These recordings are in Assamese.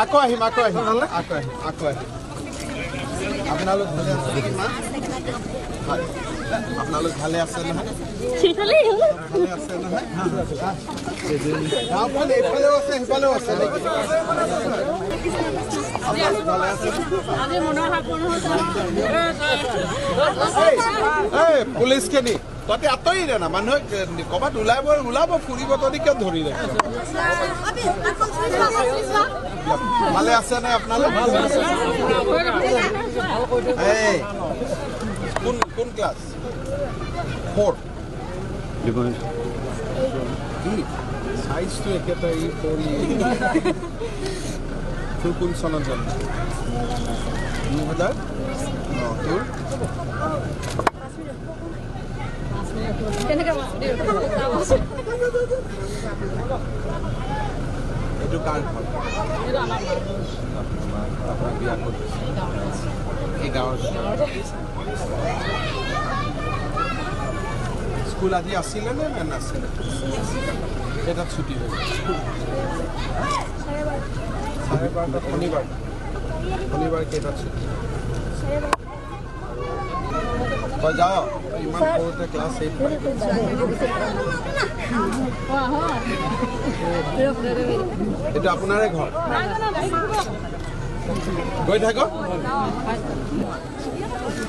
আকৌ আহিম আপোনালোক ভালে আছে নেকি মা হয় আপোনালোক ভালে আছে নহয় ভালে আছে নহয় গাঁওখন এইফালেও আছে সেইফালেও আছে নেকি আপোনালোক ভালে আছে আজি মনৰ হাপন এই পুলিচখিনি তহঁতি আঁতৰি দে না মানুহে ক'ৰবাত ওলাব ফুৰিব তহঁতি কিয় ধৰি দে ভালে আছে নে আপোনালোক কোন ক্লাছ 4 সাইজটো একেটা এই 4 কোন চনত জন্ম 2000 তোৰ এইটো কাৰ ঘৰ আপোনাৰ বিয়া ক'ত এই গাঁৱত স্কুল আজি আছিলে নে নাছিলে কেইটাত ছুটি হৈ চাৰে 12টা শনিবাৰ কেইটাত ছুটি যাও ইমান সৰুতে ক্লাছ 8 এইটো আপোনাৰে ঘৰ গৈ থাক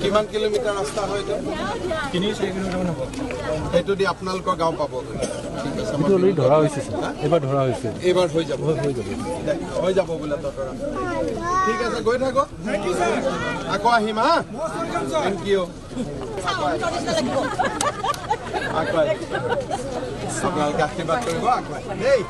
কিমান কিলোমিটাৰ ৰাস্তা হয় এইটো 3-4 কিলোমিটাৰমান হ'ব সেইটো দি আপোনালোকৰ গাঁও পাবগৈ ঠিক আছে ধৰা হৈছে এইবাৰ হৈ যাব বোলে ততৰা ঠিক আছে গৈ থাক আকৌ আহিম হা থেংক ইউ আপোনালোকে আশীৰ্বাদ কৰিব আকৌ দেই